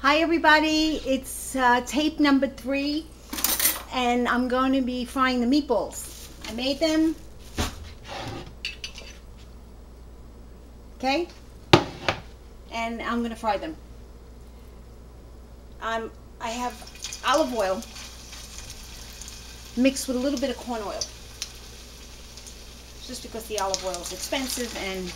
Hi everybody, it's tape number 3 and I'm going to be frying the meatballs. I made them. Okay? And I'm going to fry them. I have olive oil mixed with a little bit of corn oil. Just because the olive oil is expensive and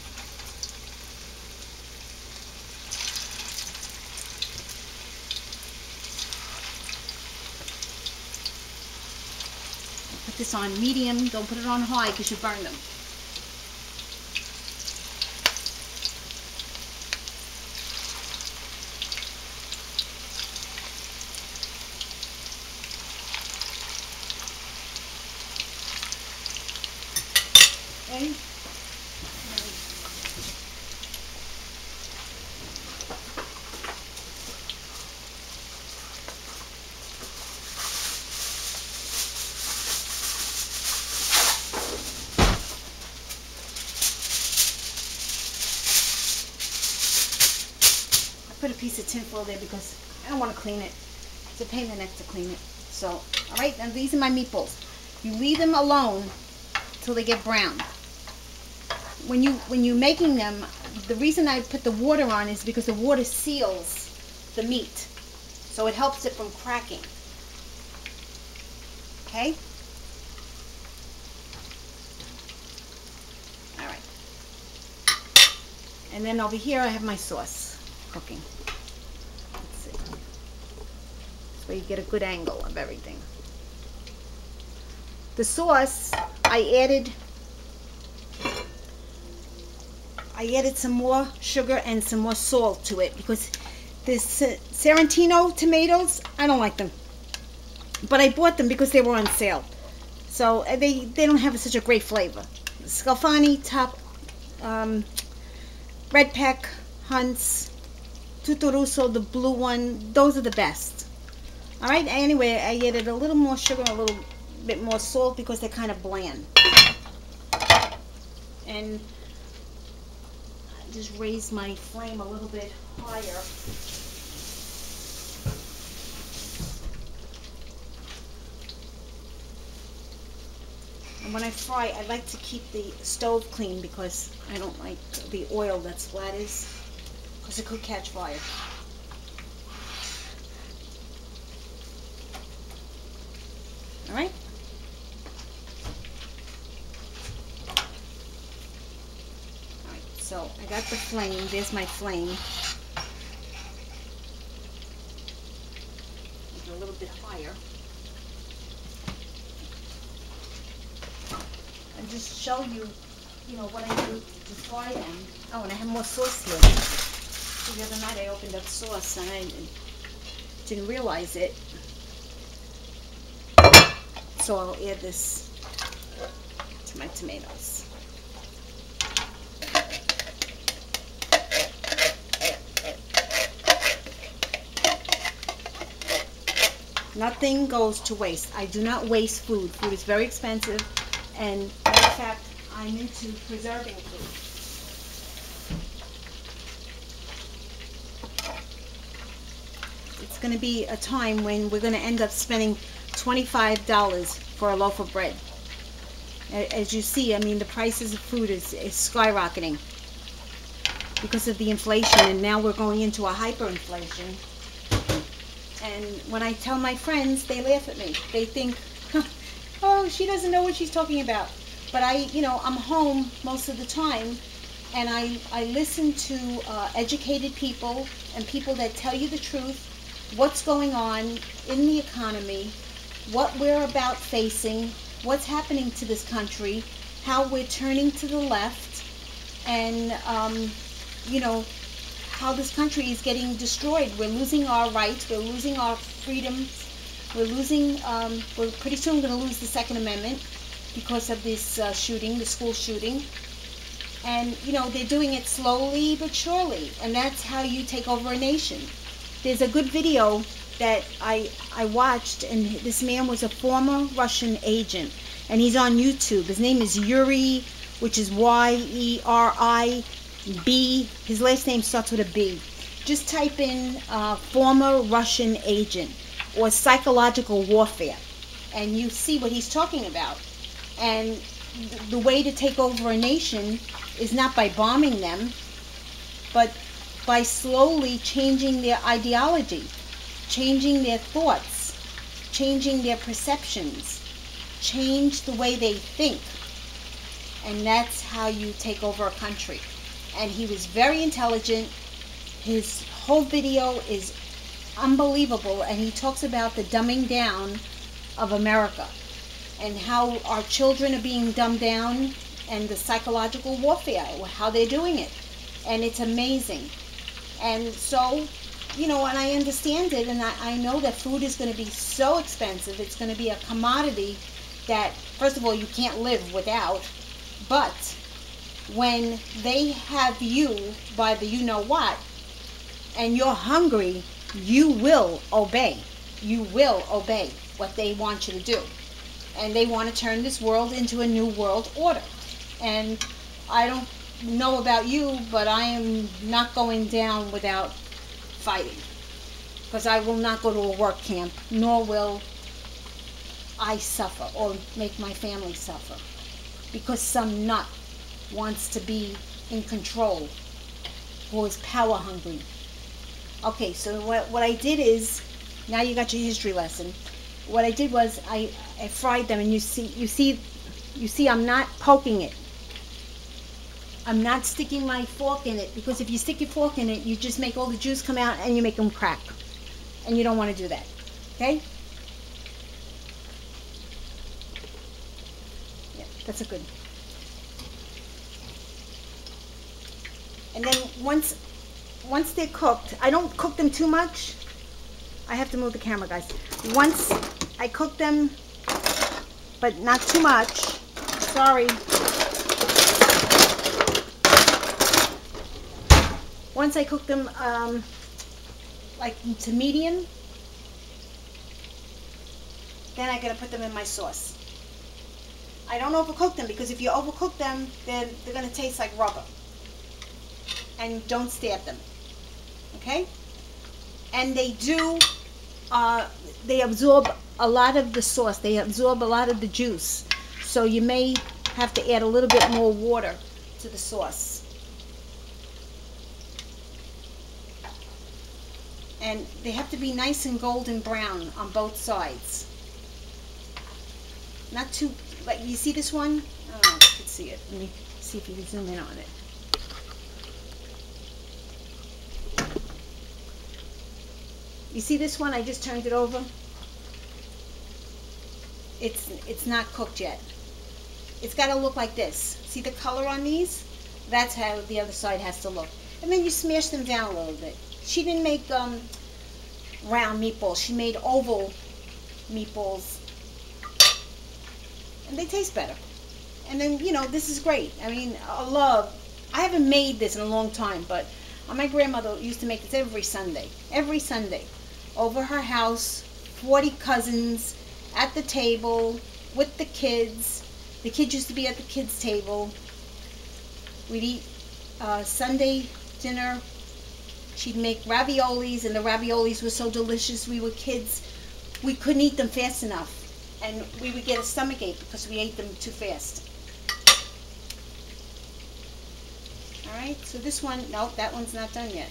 put this on medium. Don't put it on high because you burn them. Okay. Put a piece of tin foil there because I don't want to clean it. It's a pain in the neck to clean it. So, all right, now these are my meatballs. You leave them alone till they get brown. When you're making them, the reason I put the water on is because the water seals the meat, so it helps it from cracking. Okay. All right. And then over here I have my sauce cooking. Let's see. This way you get a good angle of everything. The sauce, I added some more sugar and some more salt to it because this Sorrentino tomatoes, I don't like them. But I bought them because they were on sale. So they don't have such a great flavor. Scalfani, top, Red Peck, Hunt's, Tutoruso, the blue one, those are the best. Alright, anyway, I added a little more sugar and a little bit more salt because they're kind of bland. And I just raised my flame a little bit higher. And when I fry, I like to keep the stove clean because I don't like the oil that splatters, because it could catch fire. All right. All right. So I got the flame. There's my flame. Make it a little bit higher. And just show you, what I do to fry them. Oh, and I have more sauce here. So the other night I opened up sauce and I didn't realize it. So I'll add this to my tomatoes. Nothing goes to waste. I do not waste food. Food is very expensive, and matter of fact, I'm into preserving food. It's going to be a time when we're going to end up spending $25 for a loaf of bread. As you see, I mean, the prices of food is skyrocketing because of the inflation, and now we're going into a hyperinflation. And when I tell my friends, they laugh at me. They think, oh, she doesn't know what she's talking about. But I'm home most of the time, and I listen to educated people and people that tell you the truth, what's going on in the economy, what we're about facing, what's happening to this country, how we're turning to the left, and how this country is getting destroyed. We're losing our rights, we're losing our freedoms, we're pretty soon going to lose the Second Amendment because of this shooting, the school shooting. And they're doing it slowly but surely, and that's how you take over a nation. There's a good video that I watched, and this man was a former Russian agent, and he's on YouTube. His name is Yuri, which is Y-E-R-I B. His last name starts with a B. Just type in former Russian agent or psychological warfare, and you see what he's talking about. And the way to take over a nation is not by bombing them, but by slowly changing their ideology, changing their thoughts, changing their perceptions, change the way they think. And that's how you take over a country. And he was very intelligent. His whole video is unbelievable, and he talks about the dumbing down of America and how our children are being dumbed down, and the psychological warfare, how they're doing it. And it's amazing. And so, you know, and I understand it, and I know that food is going to be so expensive. It's going to be a commodity that, first of all, you can't live without. But when they have you by the you-know-what, and you're hungry, you will obey. You will obey what they want you to do. And they want to turn this world into a new world order. And I don't know about you, but I am not going down without fighting. Because I will not go to a work camp, nor will I suffer or make my family suffer. Because some nut wants to be in control, who is power hungry. Okay, so what I did is, now you got your history lesson. What I did was I fried them, and you see I'm not poking it. I'm not sticking my fork in it, because if you stick your fork in it, you just make all the juice come out and you make them crack. And you don't want to do that. Okay? Yeah, that's a good. And then once they're cooked, I don't cook them too much. I have to move the camera, guys. Once I cook them, but not too much. Sorry. Once I cook them, like to medium, then I gotta put them in my sauce. I don't overcook them, because if you overcook them, then they're gonna taste like rubber. And don't stab them. Okay? And they do, they absorb a lot of the sauce. They absorb a lot of the juice. So you may have to add a little bit more water to the sauce. And they have to be nice and golden brown on both sides. Not too, like, you see this one? I don't know if you can see it. Let me see if you can zoom in on it. You see this one? I just turned it over. It's not cooked yet. It's got to look like this. See the color on these? That's how the other side has to look. And then you smash them down a little bit. She didn't make round meatballs. She made oval meatballs. And they taste better. And then, you know, this is great. I mean, I haven't made this in a long time, but my grandmother used to make this every Sunday. Every Sunday. Over her house, 40 cousins at the table with the kids. The kids used to be at the kids' table. We'd eat Sunday dinner. She'd make raviolis, and the raviolis were so delicious. We were kids. We couldn't eat them fast enough. And we would get a stomachache because we ate them too fast. Alright, so this one, no, that one's not done yet.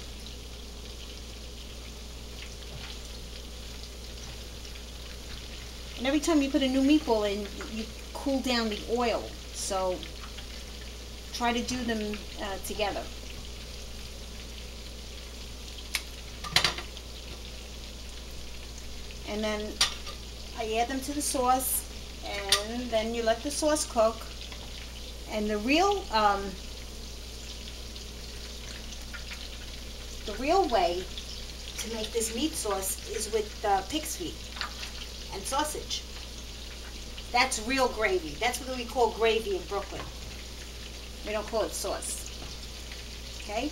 And every time you put a new meatball in, you cool down the oil. So try to do them together. And then I add them to the sauce, and then you let the sauce cook. And the real way to make this meat sauce is with pig's feet and sausage. That's real gravy. That's what we call gravy in Brooklyn. We don't call it sauce. Okay?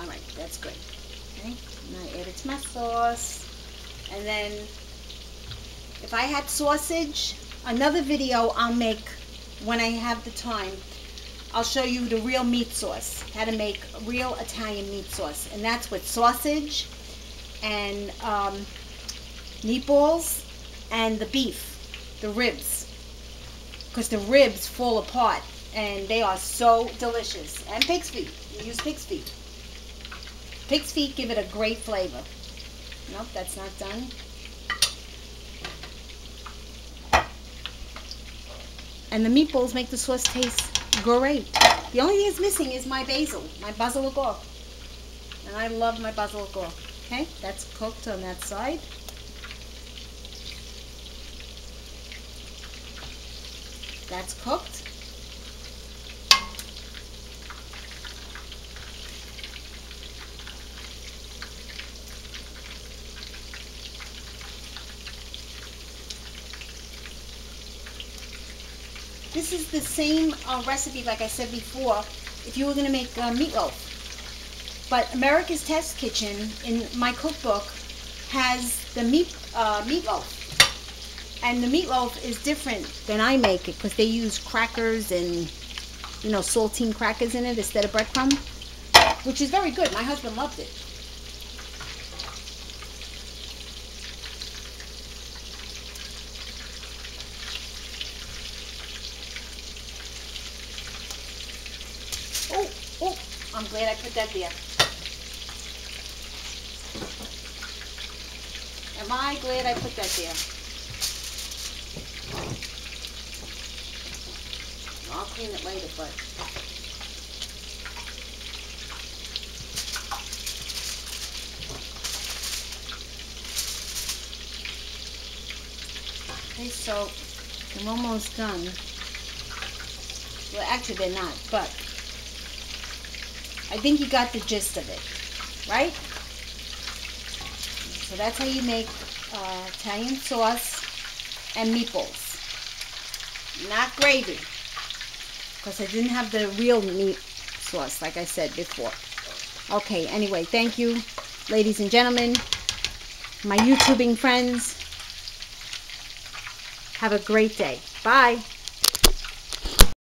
All right, that's good. Okay, and I add it to my sauce. And then if I had sausage, another video I'll make when I have the time. I'll show you the real meat sauce, how to make real Italian meat sauce. And that's with sausage and meatballs and the beef, the ribs. Because the ribs fall apart and they are so delicious. And pig's feet. You use pig's feet. Pig's feet give it a great flavor. Nope, that's not done. And the meatballs make the sauce taste great. The only thing that's missing is my basil au gourde. And I love my basil au gourde. Okay, that's cooked on that side. That's cooked. This is the same recipe, like I said before, if you were going to make meatloaf. But America's Test Kitchen, in my cookbook, has the meatloaf. And the meatloaf is different than I make it, because they use crackers and, you know, saltine crackers in it instead of breadcrumb, which is very good. My husband loved it. Oh, I'm glad I put that there. Am I glad I put that there? I'll clean it later, but... Okay, so I'm almost done. Well, actually they're not, but I think you got the gist of it, right? So that's how you make Italian sauce and meatballs. Not gravy, because I didn't have the real meat sauce, like I said before. Okay, anyway, thank you, ladies and gentlemen, my YouTubing friends. Have a great day. Bye.